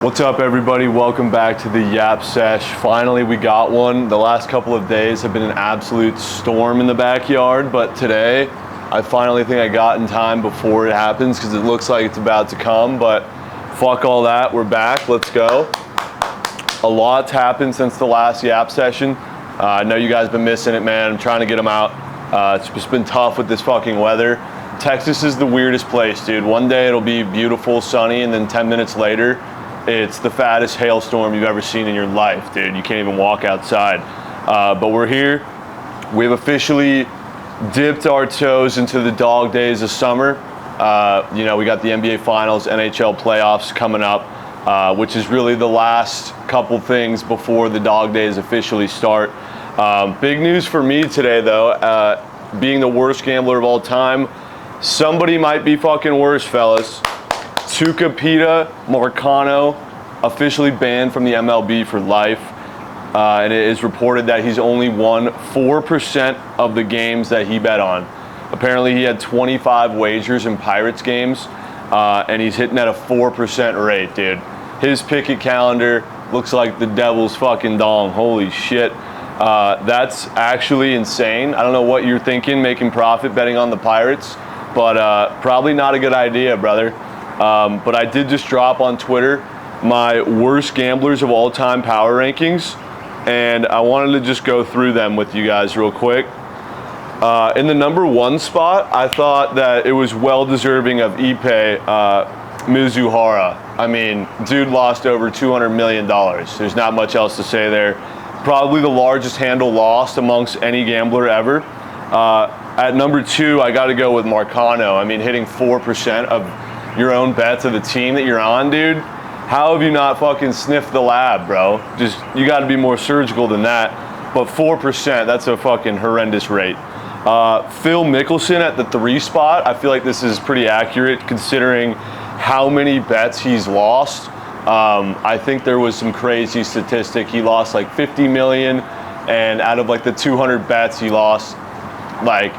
What's up, everybody? Welcome back to the Yap Sesh. Finally, we got one. The last couple of days have been an absolute storm in the backyard, but today, I finally think I got in time before it happens because it looks like it's about to come, but fuck all that. We're back. Let's go. A lot's happened since the last Yap session. I know you guys have been missing it, man. I'm trying to get them out. It's just been tough with this fucking weather. Texas is the weirdest place, dude. One day it'll be beautiful, sunny, and then 10 minutes later, it's the fattest hailstorm you've ever seen in your life, dude. You can't even walk outside. But we're here. We've officially dipped our toes into the dog days of summer. We got the NBA Finals, NHL playoffs coming up, which is really the last couple things before the dog days officially start. Big news for me today, though, being the worst gambler of all time, somebody might be fucking worse, fellas. Tucupita Marcano officially banned from the MLB for life, and it is reported that he's only won 4% of the games that he bet on. Apparently he had 25 wagers in Pirates games, and he's hitting at a 4% rate, dude. His picket calendar looks like the devil's fucking dong. Holy shit. That's actually insane. I don't know what you're thinking, making profit betting on the Pirates, but probably not a good idea, brother. But I did just drop on Twitter my worst gamblers of all time power rankings, and I wanted to just go through them with you guys real quick. In the number one spot, I thought that it was well deserving of Ippei Mizuhara. I mean, dude lost over $200 million. There's not much else to say there. Probably the largest handle lost amongst any gambler ever. At number two, I got to go with Marcano. I mean, hitting 4% of your own bets of the team that you're on, dude. How have you not fucking sniffed the lab, bro? Just, you got to be more surgical than that. But 4%, that's a fucking horrendous rate. Phil Mickelson at the 3 spot. I feel like this is pretty accurate considering how many bets he's lost. I think there was some crazy statistic. He lost like 50 million, and out of like the 200 bets, he lost like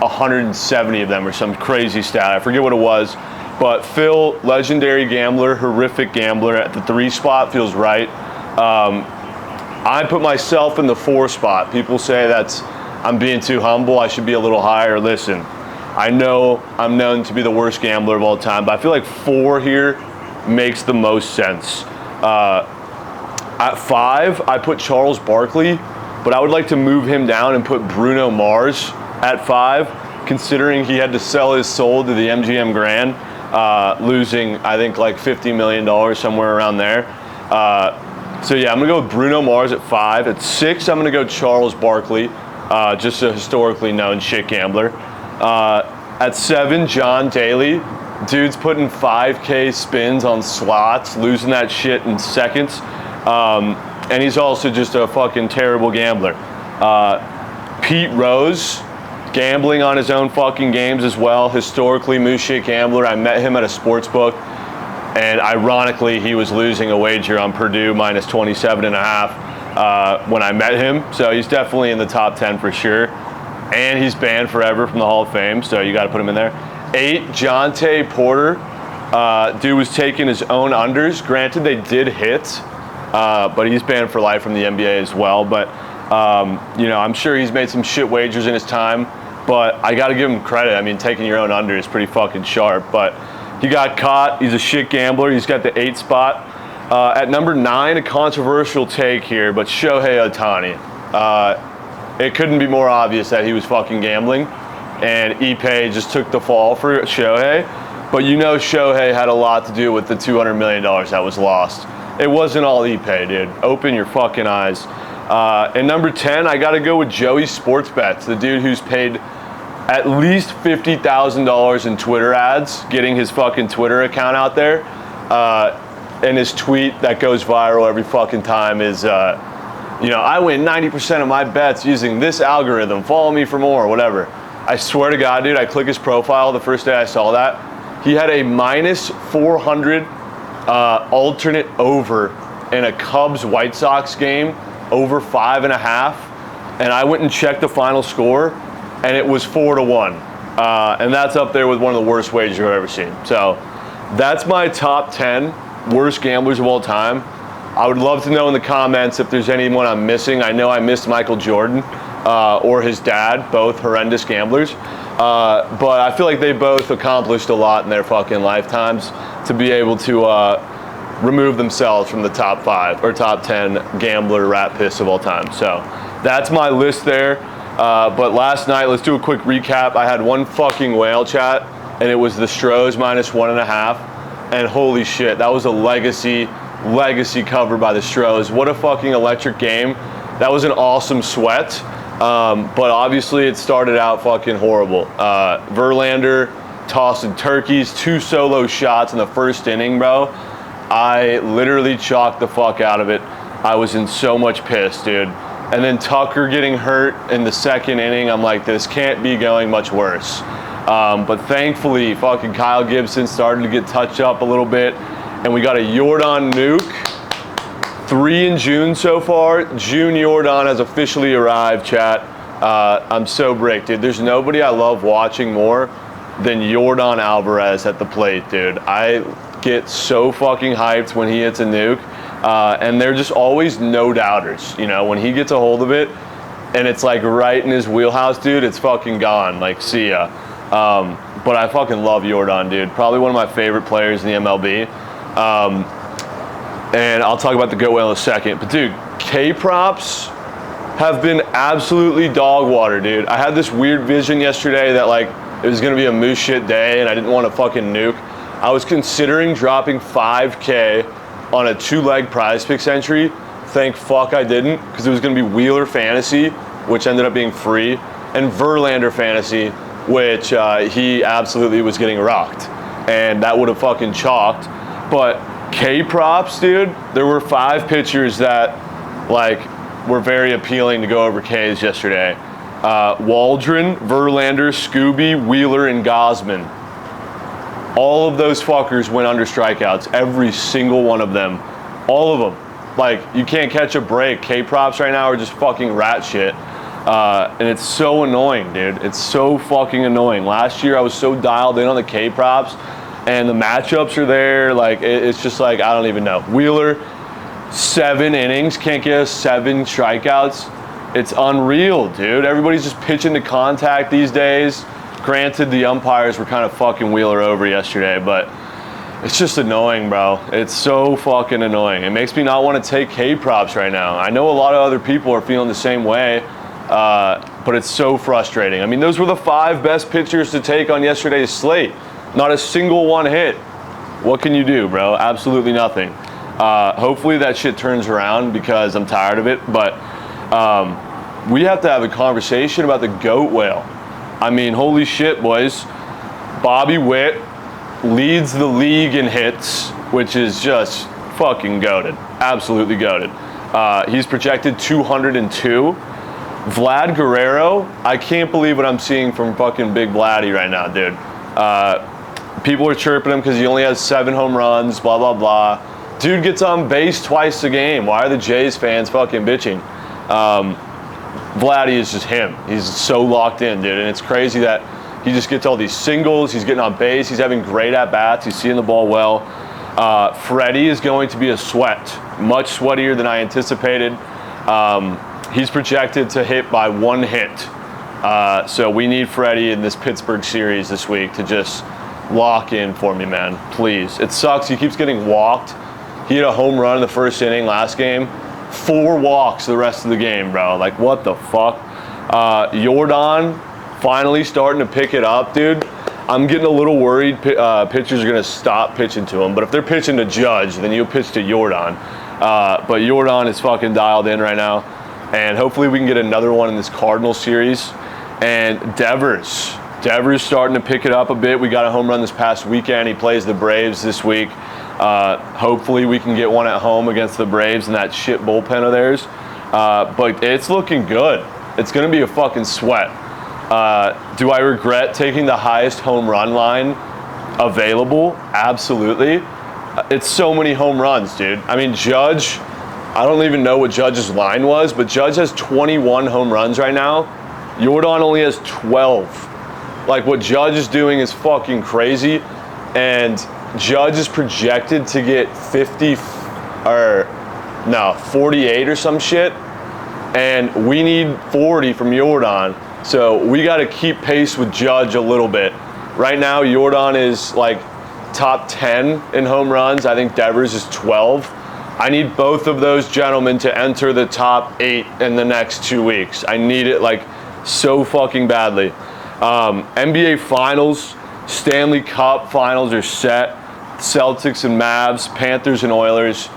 170 of them or some crazy stat. I forget what it was. But Phil, legendary gambler, horrific gambler at the 3 spot, feels right. I put myself in the 4 spot. People say I'm being too humble. I should be a little higher. Listen, I know I'm known to be the worst gambler of all time, but I feel like 4 here makes the most sense. At 5, I put Charles Barkley, but I would like to move him down and put Bruno Mars at 5, considering he had to sell his soul to the MGM Grand. Losing, I think, like $50 million, somewhere around there. So yeah, I'm gonna go with Bruno Mars at 5. At 6, I'm gonna go Charles Barkley, just a historically known shit gambler. At 7, John Daly. Dude's putting 5K spins on slots, losing that shit in seconds. And he's also just a fucking terrible gambler. Pete Rose, gambling on his own fucking games as well. Historically, moose shit gambler. I met him at a sports book, and ironically, he was losing a wager on Purdue minus 27.5 when I met him. So he's definitely in the top 10 for sure. And he's banned forever from the Hall of Fame, so you got to put him in there. 8, Jonte Porter. Dude was taking his own unders. Granted, they did hit, but he's banned for life from the NBA as well. But I'm sure he's made some shit wagers in his time. But I got to give him credit. I mean, taking your own under is pretty fucking sharp. But he got caught. He's a shit gambler. He's got the 8 spot. At number 9, a controversial take here, but Shohei Ohtani. It couldn't be more obvious that he was fucking gambling. And Ippei just took the fall for Shohei. But Shohei had a lot to do with the $200 million that was lost. It wasn't all Ippei, dude. Open your fucking eyes. And number 10, I got to go with Joey Sports Bets, the dude who's paid at least $50,000 in Twitter ads, getting his fucking Twitter account out there. And his tweet that goes viral every fucking time is, I win 90% of my bets using this algorithm. Follow me for more, whatever. I swear to God, dude, I click his profile the first day I saw that. He had a minus 400 alternate over in a Cubs-White Sox game, over 5.5, and I went and checked the final score, and it was 4-1, and that's up there with one of the worst wagers I've ever seen. So that's my top 10 worst gamblers of all time. I would love to know in the comments if there's anyone I'm missing. I know I missed Michael Jordan or his dad, both horrendous gamblers. But I feel like they both accomplished a lot in their fucking lifetimes to be able to remove themselves from the top 5 or top 10 gambler rat piss of all time. So that's my list there. But last night, let's do a quick recap. I had one fucking whale, chat, and it was the Stros -1.5. And holy shit, that was a legacy cover by the Stros. What a fucking electric game. That was an awesome sweat. But obviously it started out fucking horrible. Verlander tossing turkeys, 2 solo shots in the first inning, bro. I literally chalked the fuck out of it. I was in so much piss, dude. And then Tucker getting hurt in the second inning. I'm like, this can't be going much worse. But thankfully, fucking Kyle Gibson started to get touched up a little bit. And we got a Jordan nuke. 3 in June so far. June Jordan has officially arrived, chat. I'm so bricked, dude. There's nobody I love watching more than Jordan Alvarez at the plate, dude. I get so fucking hyped when he hits a nuke. And they're just always no doubters. You know, when he gets a hold of it and it's like right in his wheelhouse, dude, it's fucking gone. Like, see ya. But I fucking love Jordan, dude. Probably one of my favorite players in the MLB. And I'll talk about the goat whale in a second. But dude, K-props have been absolutely dog water, dude. I had this weird vision yesterday that like it was gonna be a moose shit day and I didn't want to fucking nuke. I was considering dropping $5K on a 2-leg prize picks entry. Thank fuck I didn't, because it was gonna be Wheeler Fantasy, which ended up being free, and Verlander Fantasy, which he absolutely was getting rocked. And that would have fucking chalked. But K-props, dude, there were 5 pitchers that like were very appealing to go over Ks yesterday. Waldron, Verlander, Scooby, Wheeler, and Gosman. All of those fuckers went under strikeouts. Every single one of them. All of them. Like, you can't catch a break. K-props right now are just fucking rat shit. And it's so annoying, dude. It's so fucking annoying. Last year I was so dialed in on the K-props. And the matchups are there. Like, it's just like, I don't even know. Wheeler, 7 innings, can't get us 7 strikeouts. It's unreal, dude. Everybody's just pitching to contact these days. Granted, the umpires were kind of fucking Wheeler over yesterday, but it's just annoying, bro. It's so fucking annoying. It makes me not want to take K-props right now. I know a lot of other people are feeling the same way, but it's so frustrating. I mean, those were the 5 best pitchers to take on yesterday's slate. Not a single one hit. What can you do, bro? Absolutely nothing. Hopefully that shit turns around because I'm tired of it. But we have to have a conversation about the goat whale. I mean, holy shit, boys. Bobby Witt leads the league in hits, which is just fucking goated. Absolutely goated. He's projected 202. Vlad Guerrero, I can't believe what I'm seeing from fucking Big Vladdy right now, dude. People are chirping him because he only has 7 home runs, blah, blah, blah. Dude gets on base twice a game. Why are the Jays fans fucking bitching? Vladdy is just him. He's so locked in, dude. And it's crazy that he just gets all these singles. He's getting on base. He's having great at-bats. He's seeing the ball well. Freddie is going to be a sweat. Much sweatier than I anticipated. He's projected to hit by 1 hit. So we need Freddie in this Pittsburgh series this week to just lock in for me, man. Please. It sucks. He keeps getting walked. He hit a home run in the first inning last game. 4 walks the rest of the game, bro. Like, what the fuck? Jordan finally starting to pick it up, dude. I'm getting a little worried pitchers are going to stop pitching to him. But if they're pitching to Judge, then you'll pitch to Jordan. But Jordan is fucking dialed in right now. And hopefully we can get another one in this Cardinal series. And Devers starting to pick it up a bit. We got a home run this past weekend. He plays the Braves this week. Hopefully we can get one at home against the Braves in that shit bullpen of theirs. But it's looking good. It's going to be a fucking sweat. Do I regret taking the highest home run line available? Absolutely. It's so many home runs, dude. I mean, Judge, I don't even know what Judge's line was, but Judge has 21 home runs right now. Jordan only has 12. Like, what Judge is doing is fucking crazy. And Judge is projected to get 48 or some shit, and we need 40 from Jordan. So we got to keep pace with Judge a little bit. Right now, Jordan is like top 10 in home runs. I think Devers is 12. I need both of those gentlemen to enter the top 8 in the next 2 weeks. I need it like so fucking badly. NBA Finals, Stanley Cup Finals are set. Celtics and Mavs, Panthers and Oilers.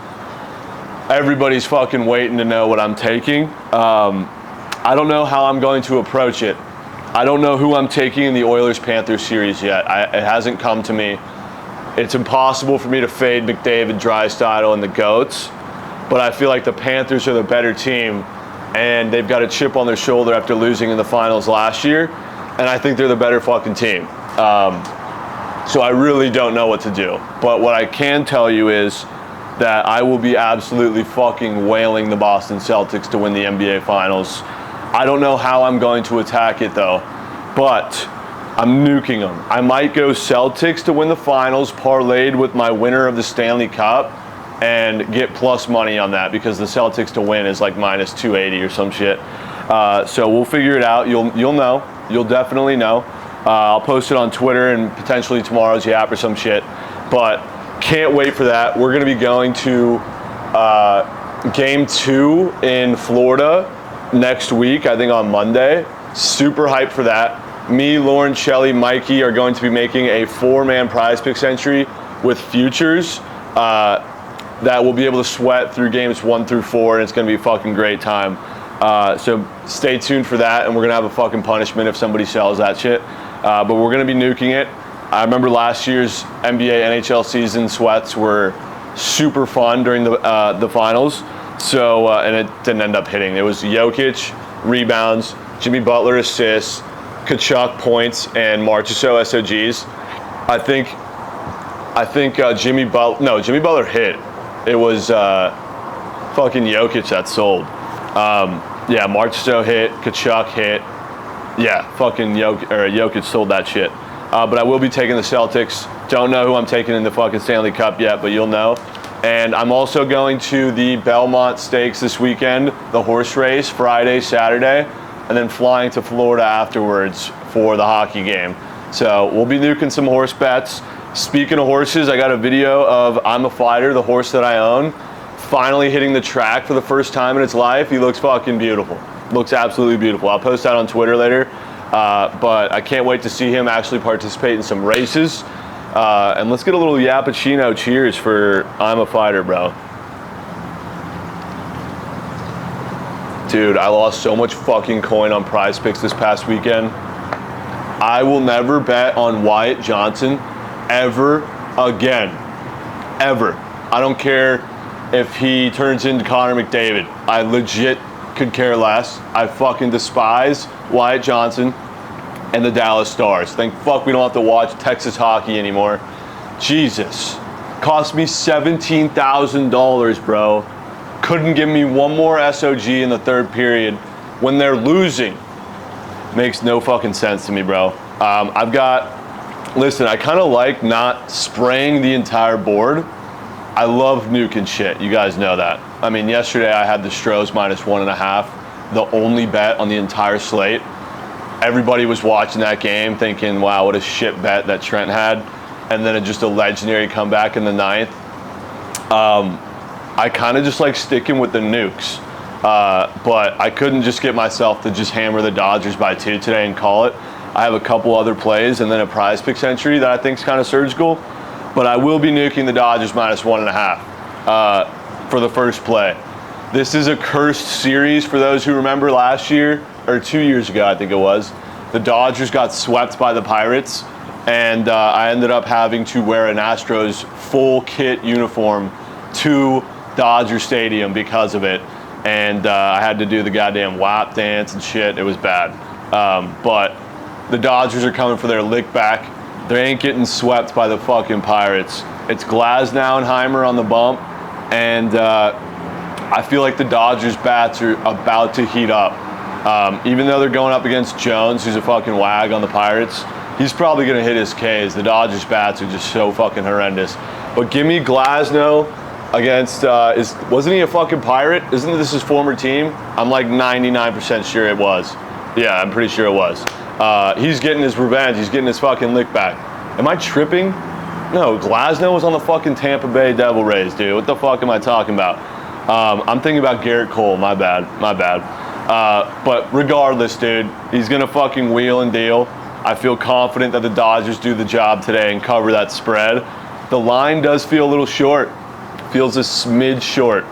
Everybody's fucking waiting to know what I'm taking. I don't know how I'm going to approach it. I don't know who I'm taking in the Oilers-Panthers series yet. It hasn't come to me. It's impossible for me to fade McDavid, Draisaitl, and the GOATs, but I feel like the Panthers are the better team, and they've got a chip on their shoulder after losing in the finals last year, and I think they're the better fucking team. So I really don't know what to do. But what I can tell you is that I will be absolutely fucking wailing the Boston Celtics to win the NBA Finals. I don't know how I'm going to attack it though, but I'm nuking them. I might go Celtics to win the finals, parlayed with my winner of the Stanley Cup, and get plus money on that because the Celtics to win is like minus 280 or some shit. So we'll figure it out. You'll know. You'll definitely know. I'll post it on Twitter and potentially tomorrow's Yap or some shit. But can't wait for that. We're going to be going to Game 2 in Florida next week, I think on Monday. Super hyped for that. Me, Lauren, Shelley, Mikey are going to be making a 4-man prize picks entry with futures that we'll be able to sweat through games 1 through 4, and it's going to be a fucking great time. So stay tuned for that, and we're going to have a fucking punishment if somebody sells that shit. But we're going to be nuking it. I remember last year's NBA NHL season sweats were super fun during the finals. So, and it didn't end up hitting. It was Jokic, rebounds, Jimmy Butler assists, Kachuk points, and Marchessault SOGs. I think Jimmy Butler hit. It was fucking Jokic that sold. Yeah, Marchessault hit, Kachuk hit. Yeah, fucking Jokic sold that shit. But I will be taking the Celtics. Don't know who I'm taking in the fucking Stanley Cup yet, but you'll know. And I'm also going to the Belmont Stakes this weekend, the horse race, Friday, Saturday, and then flying to Florida afterwards for the hockey game. So we'll be nuking some horse bets. Speaking of horses, I got a video of I'm a Fighter, the horse that I own, finally hitting the track for the first time in its life. He looks fucking beautiful. Looks absolutely beautiful. I'll post that on Twitter later. But I can't wait to see him actually participate in some races. And let's get a little Yappuccino cheers for I'm a Fighter, bro. Dude, I lost so much fucking coin on prize picks this past weekend. I will never bet on Wyatt Johnson ever again. Ever. I don't care if he turns into Connor McDavid. I legit could care less. I fucking despise Wyatt Johnson and the Dallas Stars. Thank fuck we don't have to watch Texas hockey anymore. Jesus. Cost me $17,000, bro. Couldn't give me one more SOG in the third period when they're losing. Makes no fucking sense to me, bro. Listen, I kind of like not spraying the entire board. I love nuking shit. You guys know that. I mean, yesterday I had the Stros minus 1.5, the only bet on the entire slate. Everybody was watching that game thinking, wow, what a shit bet that Trent had. And then just a legendary comeback in the 9th. I kind of just like sticking with the nukes. But I couldn't just get myself to just hammer the Dodgers by 2 today and call it. I have a couple other plays and then a prize picks entry that I think is kind of surgical. But I will be nuking the Dodgers minus 1.5 for the first play. This is a cursed series for those who remember last year, or 2 years ago, I think it was. The Dodgers got swept by the Pirates, and I ended up having to wear an Astros full kit uniform to Dodger Stadium because of it. And I had to do the goddamn WAP dance and shit. It was bad. But the Dodgers are coming for their lick back. They ain't getting swept by the fucking Pirates. It's Glasnow and Heimer on the bump, and I feel like the Dodgers bats are about to heat up. Even though they're going up against Jones, who's a fucking wag on the Pirates, he's probably going to hit his Ks. The Dodgers bats are just so fucking horrendous. But give me Glasnow against, wasn't he a fucking Pirate? Isn't this his former team? I'm like 99% sure it was. Yeah, I'm pretty sure it was. He's getting his revenge. He's getting his fucking lick back. Am I tripping? No, Glasnow was on the fucking Tampa Bay Devil Rays, dude. What the fuck am I talking about? I'm thinking about Garrett Cole. My bad. But regardless, dude, he's going to fucking wheel and deal. I feel confident that the Dodgers do the job today and cover that spread. The line does feel a little short. Feels a smidge short.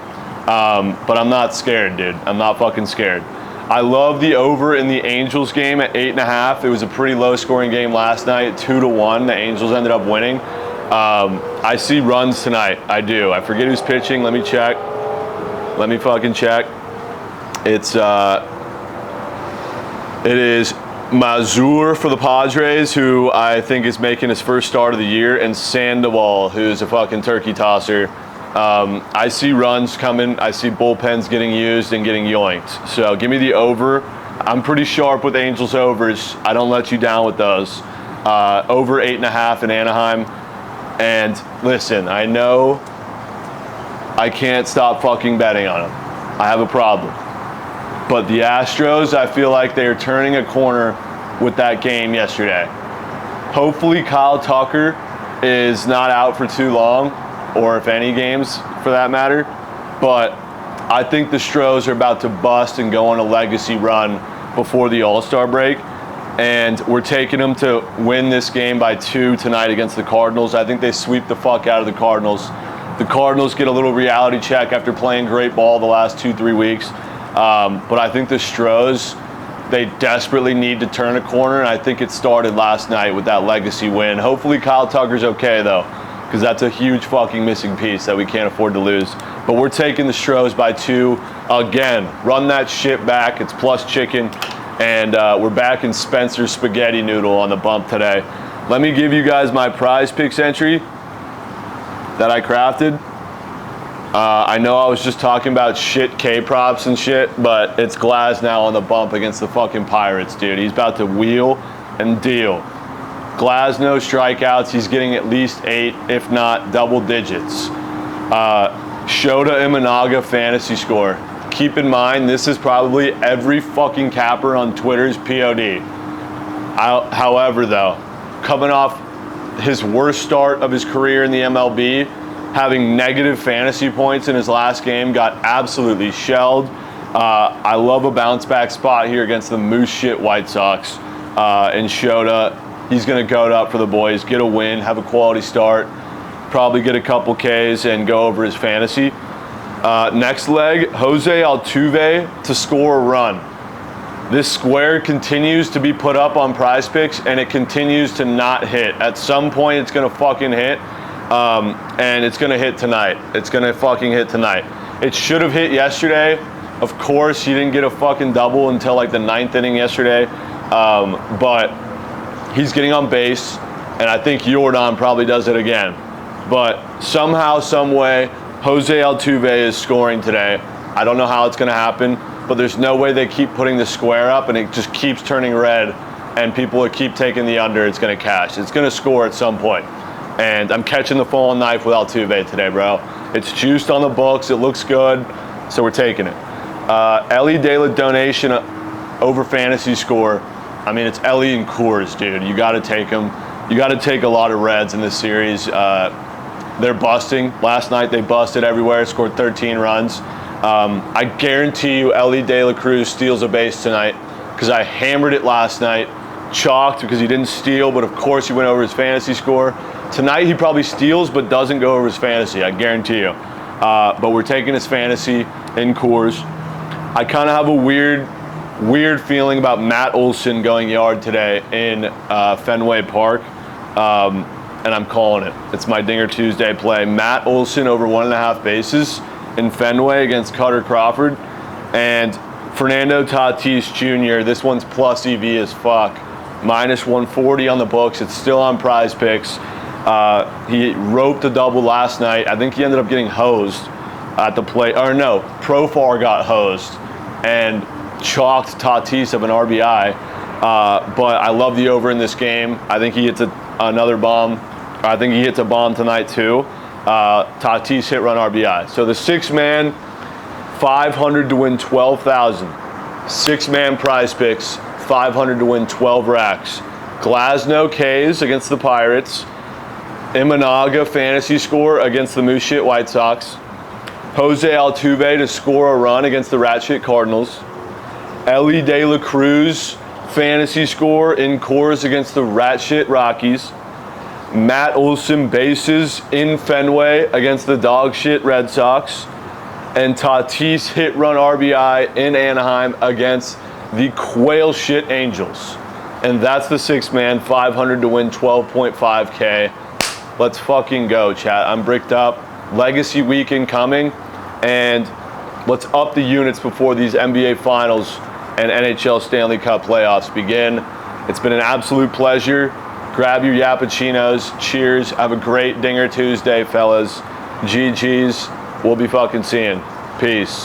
But I'm not scared, dude. I'm not fucking scared. I love the over in the Angels game at 8.5. It was a pretty low scoring game last night, 2-1. The Angels ended up winning. I see runs tonight. I do. I forget who's pitching. Let me check. Let me fucking check. It is Mazur for the Padres, who I think is making his first start of the year, and Sandoval, who's a fucking turkey tosser. I see runs coming. I see bullpens getting used and getting yoinked. So give me the over. I'm pretty sharp with Angels overs. I don't let you down with those. Over 8.5 in Anaheim. And listen, I know I can't stop fucking betting on them. I have a problem. But the Astros, I feel like they are turning a corner with that game yesterday. Hopefully Kyle Tucker is not out for too long, or if any games for that matter. But I think the Stros are about to bust and go on a legacy run before the All-Star break. And we're taking them to win this game by 2 tonight against the Cardinals. I think they sweep the fuck out of the Cardinals. The Cardinals get a little reality check after playing great ball the last 2-3 weeks. But I think the Stros, they desperately need to turn a corner, and I think it started last night with that legacy win. Hopefully Kyle Tucker's okay, though, because that's a huge fucking missing piece that we can't afford to lose. But we're taking the Stros by 2 again. Run that shit back. It's plus chicken. And we're back in Spencer's spaghetti noodle on the bump today. Let me give you guys my prize picks entry that I crafted. I know I was just talking about shit K-props and shit, but it's Glasnow on the bump against the fucking Pirates, dude. He's about to wheel and deal. Glasnow strikeouts, he's getting at least 8, if not double digits. Shota Imanaga fantasy score. Keep in mind, this is probably every fucking capper on Twitter's POD. However, though, coming off his worst start of his career in the MLB, having negative fantasy points in his last game, got absolutely shelled. I love a bounce back spot here against the moose shit White Sox. And Shota, he's going to goat up for the boys, get a win, have a quality start, probably get a couple Ks and go over his fantasy. Next leg, Jose Altuve to score a run. This square continues to be put up on Prize Picks, and it continues to not hit. At some point, it's going to fucking hit, and it's going to hit tonight. It's going to fucking hit tonight. It should have hit yesterday. Of course, he didn't get a fucking double until like the 9th inning yesterday, but he's getting on base, and I think Jordan probably does it again. But somehow, some way, Jose Altuve is scoring today. I don't know how it's going to happen, but there's no way they keep putting the square up and it just keeps turning red and people will keep taking the under. It's going to cash. It's going to score at some point. And I'm catching the falling knife with Altuve today, bro. It's juiced on the books. It looks good, so we're taking it. Ellie De La donation over fantasy score. I mean, it's Ellie and Coors, dude. You got to take them. You got to take a lot of reds in this series. They're busting. Last night they busted everywhere, scored 13 runs. I guarantee you Ellie De La Cruz steals a base tonight because I hammered it last night. Chalked because he didn't steal, but of course he went over his fantasy score. Tonight he probably steals but doesn't go over his fantasy, I guarantee you. But we're taking his fantasy in Coors. I kind of have a weird feeling about Matt Olson going yard today in Fenway Park. And I'm calling it. It's my Dinger Tuesday play. Matt Olson over 1.5 bases in Fenway against Cutter Crawford. And Fernando Tatis Jr., this one's plus EV as fuck. Minus 140 on the books. It's still on Prize Picks. He roped a double last night. I think he ended up getting hosed at the plate. Or no, Profar got hosed and chalked Tatis of an RBI. But I love the over in this game. I think he hits another bomb. I think he hits a bomb tonight too. Tatis hit run RBI. So the 6-man, 500 to win 12,000. 6-man prize picks, 500 to win 12 racks. Glasnow K's against the Pirates. Imanaga fantasy score against the Moose Shit White Sox. Jose Altuve to score a run against the Rat Shit Cardinals. Ellie De La Cruz fantasy score in Coors against the Rat Shit Rockies. Matt Olson bases in Fenway against the Dog Shit Red Sox. And Tatis hit run RBI in Anaheim against the Quail Shit Angels. And that's the 6-man, 500 to win 12.5K. Let's fucking go, chat. I'm bricked up. Legacy weekend coming, and let's up the units before these NBA Finals and NHL Stanley Cup playoffs begin. It's been an absolute pleasure. Grab your Yappuccinos. Cheers. Have a great Dinger Tuesday, fellas. GG's. We'll be fucking seeing. Peace.